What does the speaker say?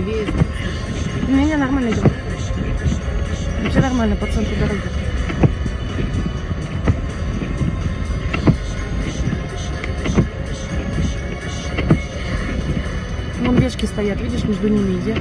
левее. Не, нормально идем. Вообще нормально по центру дороги. Вон вешки стоят, видишь, между ними идет.